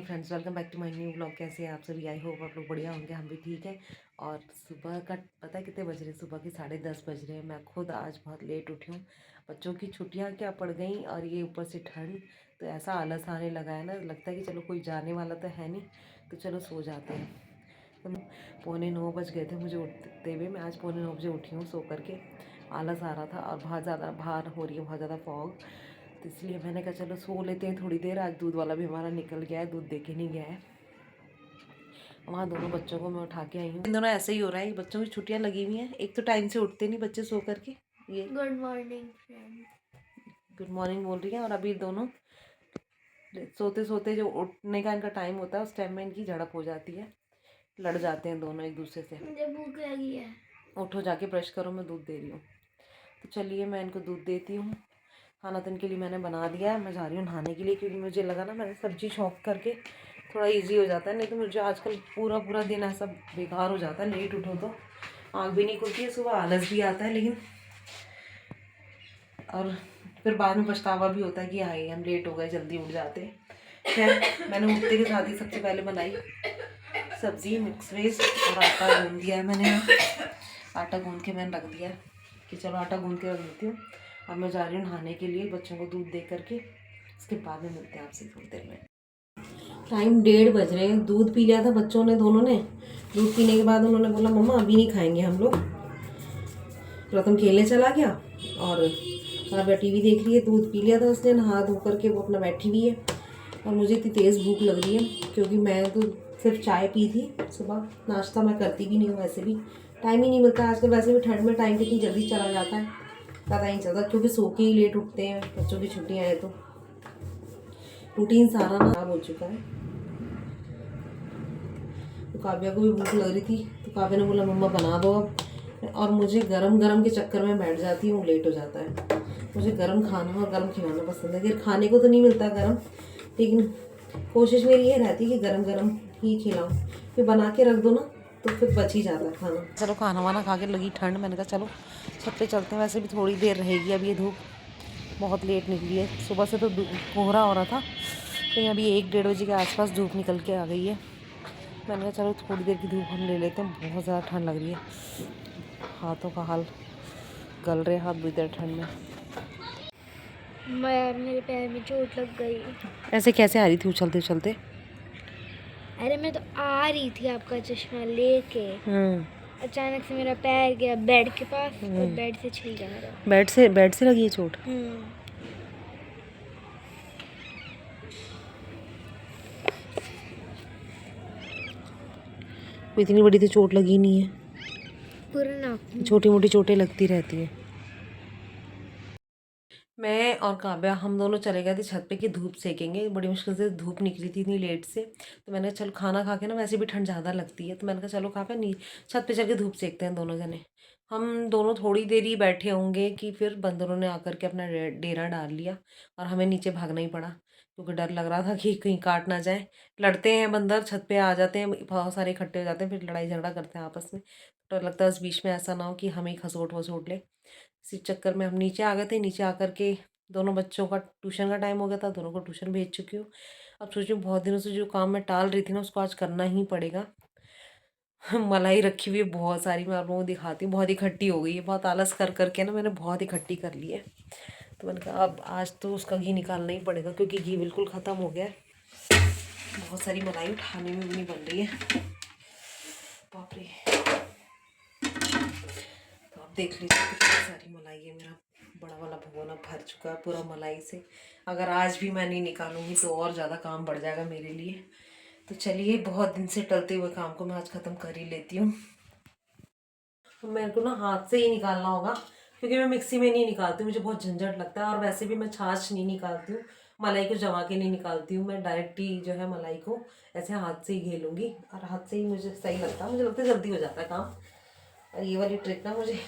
Friends, welcome back to my new blog. कैसे हैं आप सभी? आई होप आप लोग बढ़िया होंगे, हम भी ठीक है। और सुबह का पता है कितने बज रहे? सुबह के 10:30 बज रहे हैं। मैं खुद आज बहुत लेट उठी हूँ। बच्चों की छुट्टियाँ क्या पड़ गई और ये ऊपर से ठंड, तो ऐसा आलस आने लगा है ना, लगता है कि चलो कोई जाने वाला तो है नहीं, तो चलो सो जाते हैं। तो 9:15 बज गए थे मुझे उठते हुए। मैं आज 9:15 बजे उठी हूँ सो करके। आलस आ रहा था और बहुत ज़्यादा बाहर हो रही है, बहुत ज़्यादा फॉग, तो इसलिए मैंने कहा चलो सो लेते हैं थोड़ी देर। आज दूध वाला भी हमारा निकल गया है, दूध दे के नहीं गया है। वहाँ दोनों बच्चों को मैं उठा के आई हूँ। इन दोनों ऐसे ही हो रहा है, बच्चों की छुट्टियाँ लगी हुई हैं। एक तो टाइम से उठते नहीं बच्चे सो करके। ये good morning friend. Good morning बोल रही हैं, और अभी दोनों सोते सोते जो उठने का इनका टाइम होता है उस टाइम में इनकी झड़प हो जाती है, लड़ जाते हैं दोनों एक दूसरे से। मुझे भूख लगी है। उठो जाके ब्रश करो, मैं दूध दे रही हूँ। तो चलिए मैं इनको दूध देती हूँ। खाना तो इनके लिए मैंने बना दिया है। मैं जा रही हूँ नहाने के लिए, क्योंकि मुझे लगा ना मैंने सब्जी चॉप करके थोड़ा इजी हो जाता है, नहीं तो मुझे आजकल पूरा पूरा दिन ऐसा बेकार हो जाता है। लेट उठो तो आँख भी नहीं खुलती है, सुबह आलस भी आता है, लेकिन और फिर बाद में पछतावा भी होता है कि हाय हम लेट हो गए, जल्दी उठ जाते। खैर मैंने उठते के साथ ही सबसे पहले बनाई सब्ज़ी मिक्स वेज, और आटा गूँध दिया है मैंने। आटा गूँध के मैंने रख दिया कि चलो आटा गूँध के रख देती हूँ। अब मैं जा रही हूँ नहाने के लिए, बच्चों को दूध दे करके। उसके बाद में मिलते हैं आपसे थोड़ी देर में। टाइम 1:30 बज रहे हैं। दूध पी लिया था बच्चों ने, दोनों ने। दूध पीने के बाद उन्होंने बोला मम्मा अभी नहीं खाएंगे हम लोग। प्रथम खेलने चला गया और काव्या टीवी देख रही है। दूध पी लिया था उसने, नहा धो करके वो अपना बैठी हुई है। और मुझे इतनी तेज़ भूख लग रही है, क्योंकि मैं तो सिर्फ चाय पी थी सुबह। नाश्ता मैं करती भी नहीं हूँ, वैसे भी टाइम ही नहीं मिलता आजकल। वैसे भी ठंड में टाइम कितनी जल्दी चला जाता है, पता ही नहीं चलता, क्योंकि सो के ही लेट उठते हैं। बच्चों की छुट्टियाँ हैं तो रूटीन सारा ना खराब हो चुका है। तो काव्या को भी भूख लग रही थी, तो काव्या ने बोला मम्मा बना दो अब। और मुझे गरम गरम के चक्कर में बैठ जाती हूँ, लेट हो जाता है। मुझे गरम खाना और गरम खिलाना पसंद है। फिर खाने को तो नहीं मिलता गरम, लेकिन कोशिश मेरी ये रहती है कि गरम गरम ही खिलाऊँ। फिर बना के रख दो ना तो फिर बच ही जाता है खाना। चलो खाना वाना खा के लगी ठंड, मैंने कहा चलो छत पे चलते हैं। वैसे भी थोड़ी देर रहेगी, अब ये धूप बहुत लेट निकली है। सुबह से तो कोहरा हो रहा था, लेकिन अभी 1-1:30 बजे के आसपास धूप निकल के आ गई है। मैंने कहा चलो थोड़ी देर की धूप हम ले लेते हैं, बहुत ज़्यादा ठंड लग रही है। हाथों का हाल गल रहे, हाथ भीतर ठंड में। यार मेरे पैर में चोट लग गई। ऐसे कैसे आ रही थी उछलते उछलते? अरे मैं तो आ रही थी आपका चश्मा लेके, अचानक से मेरा पैर गया बेड के पास और बेड से छिल जा रहा। बेड से लगी है चोट? इतनी बड़ी तो चोट लगी नहीं है, पूरा छोटी मोटी चोटें लगती रहती है। मैं और काव्या हम दोनों चले गए थे छत पे कि धूप सेकेंगे। बड़ी मुश्किल से धूप निकली थी इतनी लेट से, तो मैंने चलो खाना खा के ना, वैसे भी ठंड ज़्यादा लगती है, तो मैंने कहा चलो काव्या नहीं छत पे चल के धूप सेकते हैं दोनों जने। हम दोनों थोड़ी देर ही बैठे होंगे कि फिर बंदरों ने आकर के अपना डेरा डाल लिया और हमें नीचे भागना ही पड़ा, क्योंकि डर लग रहा था कि कहीं काट ना जाए। लड़ते हैं बंदर, छत पे आ जाते हैं, बहुत सारे इकट्ठे हो जाते हैं, फिर लड़ाई झगड़ा करते हैं आपस में। डर लगता है उस बीच में ऐसा ना हो कि हमें खसोट वसोट ले। इसी चक्कर में हम नीचे आ गए थे। नीचे आकर के दोनों बच्चों का ट्यूशन का टाइम हो गया था, दोनों को ट्यूशन भेज चुकी हूँ। अब सोच रही हूँ बहुत दिनों से जो काम मैं टाल रही थी ना, उसको आज करना ही पड़ेगा। मलाई रखी हुई है बहुत सारी, मैं आप लोगों को दिखाती हूँ। बहुत इकट्ठी हो गई है, बहुत आलस कर करके ना मैंने बहुत इकट्ठी कर ली है। तो मैंने कहा अब आज तो उसका घी निकालना ही पड़ेगा, क्योंकि घी बिल्कुल ख़त्म हो गया है। बहुत सारी मलाई उठाने में भी नहीं बन रही है, बाप रे। तो आप देख लीजिए कितनी सारी मलाई है। मेरा बड़ा वाला भगोना भर चुका है पूरा मलाई से। अगर आज भी मैं नहीं निकालूंगी तो और ज़्यादा काम बढ़ जाएगा मेरे लिए। तो चलिए, बहुत दिन से टलते हुए काम को मैं आज ख़त्म कर ही लेती हूँ। तो मेरे को ना हाथ से ही निकालना होगा, क्योंकि मैं मिक्सी में नहीं निकालती, मुझे बहुत झंझट लगता है। और वैसे भी मैं छाछ नहीं निकालती हूँ, मलाई को जमा के नहीं निकालती हूँ। मैं डायरेक्ट ही जो है मलाई को ऐसे हाथ से ही घेलूँगी, और हाथ से ही मुझे सही लगता है। मुझे लगता है जल्दी हो जाता है काम। और ये वाली ट्रिक ना मुझे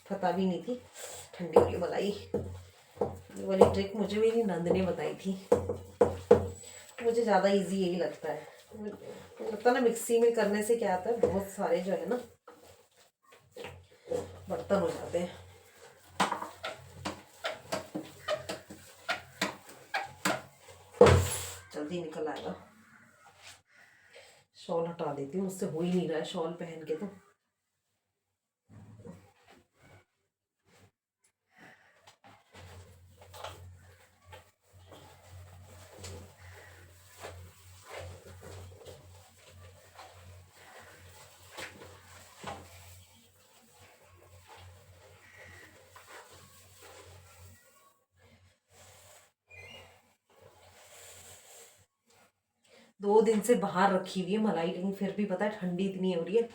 पता भी नहीं थी। ठंडी वाली मलाई, ये वाली ट्रिक मुझे मेरी नंद ने बताई थी। मुझे ज़्यादा इजी यही लगता है। मुझे लगता है ना मिक्सी में करने से क्या आता है, बहुत सारे जो है ना बर्तन हो जाते हैं। जल्दी निकल आएगा। शॉल हटा देती हूँ, मुझसे हो ही नहीं रहा है शॉल पहन के। तो 2 दिन से बाहर रखी हुई है मलाई, लेकिन फिर भी पता है ठंडी इतनी हो रही है।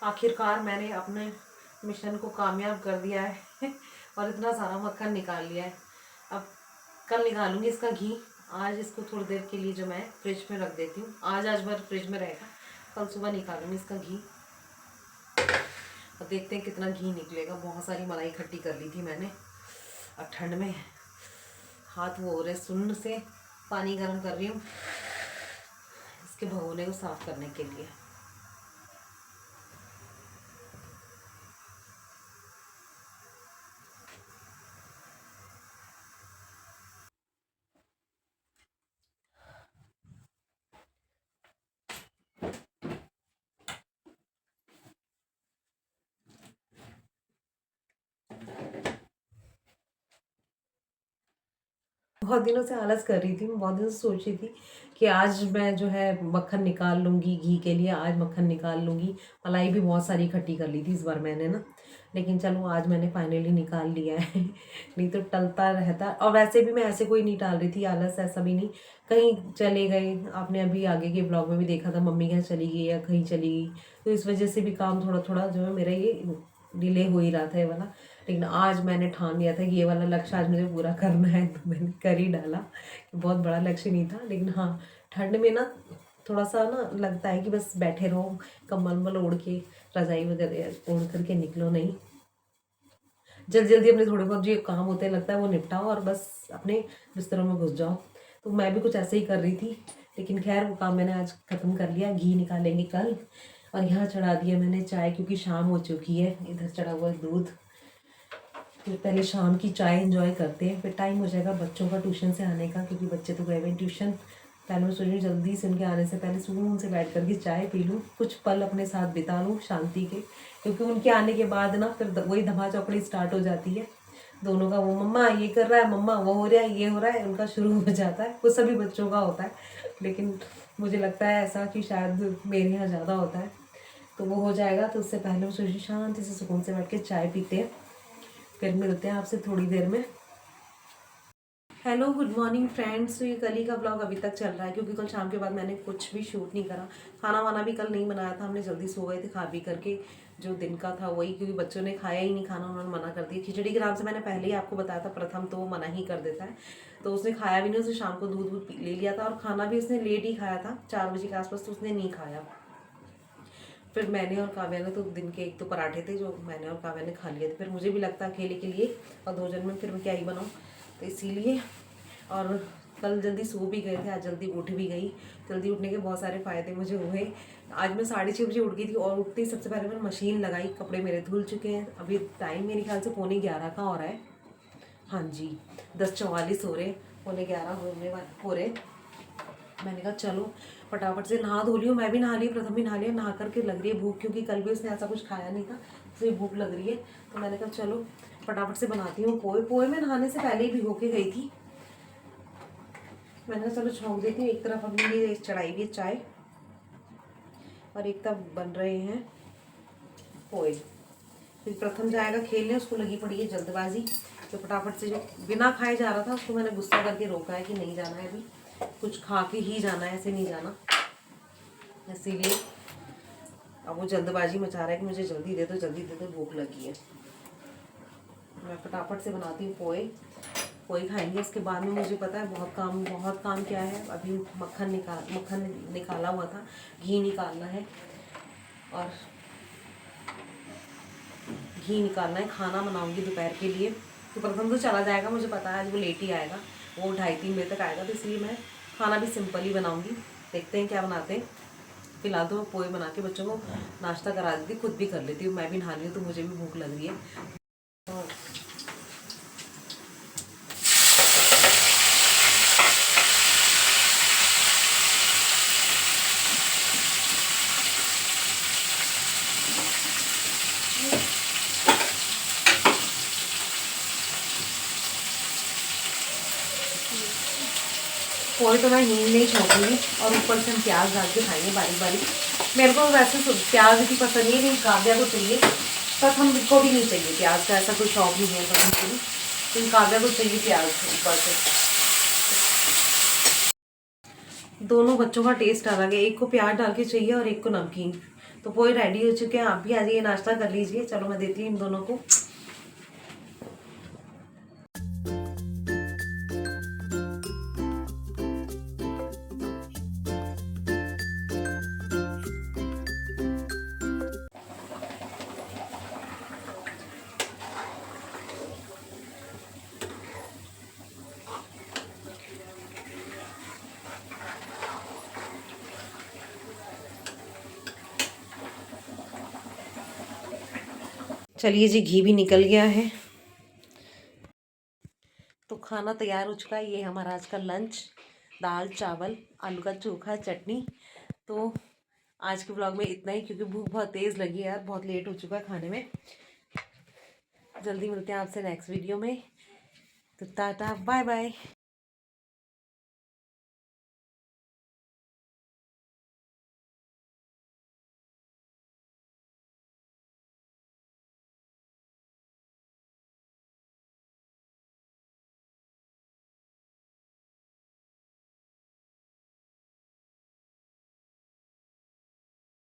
आखिरकार मैंने अपने मिशन को कामयाब कर दिया है और इतना सारा मक्खन निकाल लिया है। अब कल निकालूंगी इसका घी। आज इसको थोड़ी देर के लिए जो मैं फ्रिज में रख देती हूँ, आज भर फ्रिज में रहेगा, कल सुबह निकालूंगी इसका घी और देखते हैं कितना घी निकलेगा। बहुत सारी मलाई इकट्ठी कर ली थी मैंने, और ठंड में हाथ वो हो रहे सुन्न से। पानी गर्म कर रही हूँ इसके भगोने को साफ करने के लिए। बहुत दिनों से आलस कर रही थी, मैं बहुत दिनों से सोच रही थी कि आज मैं जो है मक्खन निकाल लूँगी घी के लिए, आज मक्खन निकाल लूँगी। मलाई भी बहुत सारी इकट्ठी कर ली थी इस बार मैंने ना, लेकिन चलो आज मैंने फाइनली निकाल लिया है नहीं तो टलता रहता। और वैसे भी मैं ऐसे कोई नहीं टाल रही थी, आलस ऐसा भी नहीं, कहीं चले गए। आपने अभी आगे के ब्लॉग में भी देखा था, मम्मी कहीं चली गई या कहीं चली गई, तो इस वजह से भी काम थोड़ा थोड़ा जो है मेरा ये डिले हो ही रहा था ये वाला। लेकिन आज मैंने ठान लिया था कि ये वाला लक्ष्य आज मुझे पूरा करना है, तो मैंने कर ही डाला। बहुत बड़ा लक्ष्य नहीं था, लेकिन हाँ ठंड में ना थोड़ा सा ना लगता है कि बस बैठे रहो, कम्बल वम्बल ओढ़ के, रजाई वगैरह ओढ़ करके निकलो नहीं, जल्दी जल्दी अपने थोड़े बहुत जो काम होते हैं लगता है वो निपटाओ और बस अपने बिस्तरों में घुस जाओ। तो मैं भी कुछ ऐसे ही कर रही थी, लेकिन खैर वो काम मैंने आज ख़त्म कर लिया। घी निकालेंगे कल। और यहाँ चढ़ा दिया मैंने चाय, क्योंकि शाम हो चुकी है। इधर चढ़ा हुआ है दूध। फिर पहले शाम की चाय एंजॉय करते हैं, फिर टाइम हो जाएगा बच्चों का ट्यूशन से आने का, क्योंकि बच्चे तो गए हुए ट्यूशन। पहले मैं सोच रही हूँ जल्दी से उनके आने से पहले सुकून से बैठ करके चाय पी लूँ, कुछ पल अपने साथ बिता लूँ शांति के, क्योंकि उनके आने के बाद ना फिर वही धमा चौकड़ी स्टार्ट हो जाती है दोनों का। वो मम्मा ये कर रहा है, मम्मा वो हो रहा है, ये हो रहा है, उनका शुरू हो जाता है। वो सभी बच्चों का होता है, लेकिन मुझे लगता है ऐसा कि शायद मेरे यहाँ ज़्यादा होता है। तो वो हो जाएगा, तो उससे पहले मैं सोची शांति से सुकून से बैठ के चाय पीते हैं, फिर मिलते हैं आपसे थोड़ी देर में। Hello good morning friends. तो ये कल ही का ब्लॉग अभी तक चल रहा है, क्योंकि कल शाम के बाद मैंने कुछ भी शूट नहीं करा। खाना वाना भी कल नहीं बनाया था, हमने जल्दी सो गए थे खा पी करके। जो दिन का था वही, क्योंकि बच्चों ने खाया ही नहीं खाना, उन्होंने मना कर दिया। खिचड़ी के नाम से मैंने पहले ही आपको बताया था, प्रथम तो वो मना ही कर देता है, तो उसने खाया भी नहीं। उसने शाम को दूध वूध ले लिया था, और खाना भी उसने लेट ही खाया था 4 बजे के आसपास, तो उसने नहीं खाया। फिर मैंने और काव्या ने तो दिन के 1 तो पराठे थे जो मैंने और काव्या ने खा लिए थे। फिर मुझे भी लगता अकेले के लिए और 2 जन में फिर मैं क्या ही बनाऊँ, तो इसीलिए। और कल जल्दी सो भी गए थे, आज जल्दी उठ भी गई। जल्दी उठने के बहुत सारे फ़ायदे मुझे हुए। आज मैं 6:30 बजे उठ गई थी, और उठते ही सबसे पहले मैंने मशीन लगाई। कपड़े मेरे धुल चुके हैं। अभी टाइम मेरे ख्याल से 11:45 का हो रहा है। हाँ जी, 10:44 हो रहे, 11:45 हो रहे। मैंने कहा चलो फटाफट से नहा धो लियो। मैं भी नहा ली, प्रथम भी नहा लिया। नहा करके लग रही है भूख, क्योंकि कल भी उसने ऐसा कुछ खाया नहीं था, उसे भूख लग रही है। तो मैंने कहा चलो फटाफट से बनाती हूँ पोहे। पोहे में नहाने से पहले ही भिगो के गई थी। मैंने कहा चलो छोंक देती हूँ। एक तरफ अपनी ये चढ़ाई हुई है चाय, और एक तरफ बन रहे हैं पोहे। फिर प्रथम जाएगा खेलने, उसको लगी पड़ी है जल्दबाजी, तो फटाफट से जो बिना खाए जा रहा था उसको मैंने गुस्सा करके रोका है कि नहीं जाना है, अभी कुछ खा के ही जाना है, ऐसे नहीं जाना। इसीलिए अब वो जल्दबाजी मचा रहा है कि मुझे जल्दी दे दो, जल्दी दे दो, भूख लगी है। मैं फटाफट से बनाती हूँ पोहे। पोहे खाएंगे, उसके बाद में मुझे पता है बहुत काम क्या है। अभी मक्खन निकाला हुआ था, घी निकालना है, और घी निकालना है। खाना बनाऊंगी दोपहर के लिए, तो प्रथम तो चला जाएगा, मुझे पता है आज वो लेट ही आएगा, वो 2:30-3 बजे तक आएगा, तो इसलिए मैं खाना भी सिंपल ही बनाऊँगी। देखते हैं क्या बनाते हैं। फिलहाल तो मैं पोहे बना के बच्चों को नाश्ता करा देती, खुद भी कर लेती हूँ, मैं भी नहा रही हूँ तो मुझे भी भूख लग रही है। पोहे तो मैं हींग नहीं छोड़ूंगी और ऊपर से हम प्याज डाल के खाएंगे बारीक बारीक। मेरे को वैसे प्याज इतनी पसंद नहीं है, लेकिन काव्या को चाहिए, पर हम को भी नहीं चाहिए प्याज का, ऐसा कोई शौक नहीं है पसंद को भी, लेकिन काव्या को चाहिए प्याज ऊपर से। दोनों बच्चों का टेस्ट अलग है, एक को प्याज डाल के चाहिए और एक को नमकीन। तो पोहे रेडी हो चुके हैं, आप भी आ जाइए नाश्ता कर लीजिए। चलो मैं देती हूँ इन दोनों को। चलिए जी, घी भी निकल गया है, तो खाना तैयार हो चुका है। ये हमारा आज का लंच, दाल चावल आलू का चोखा चटनी। तो आज के ब्लॉग में इतना ही, क्योंकि भूख बहुत तेज़ लगी है यार, बहुत लेट हो चुका है खाने में। जल्दी मिलते हैं आपसे नेक्स्ट वीडियो में, तो टाटा बाय बाय।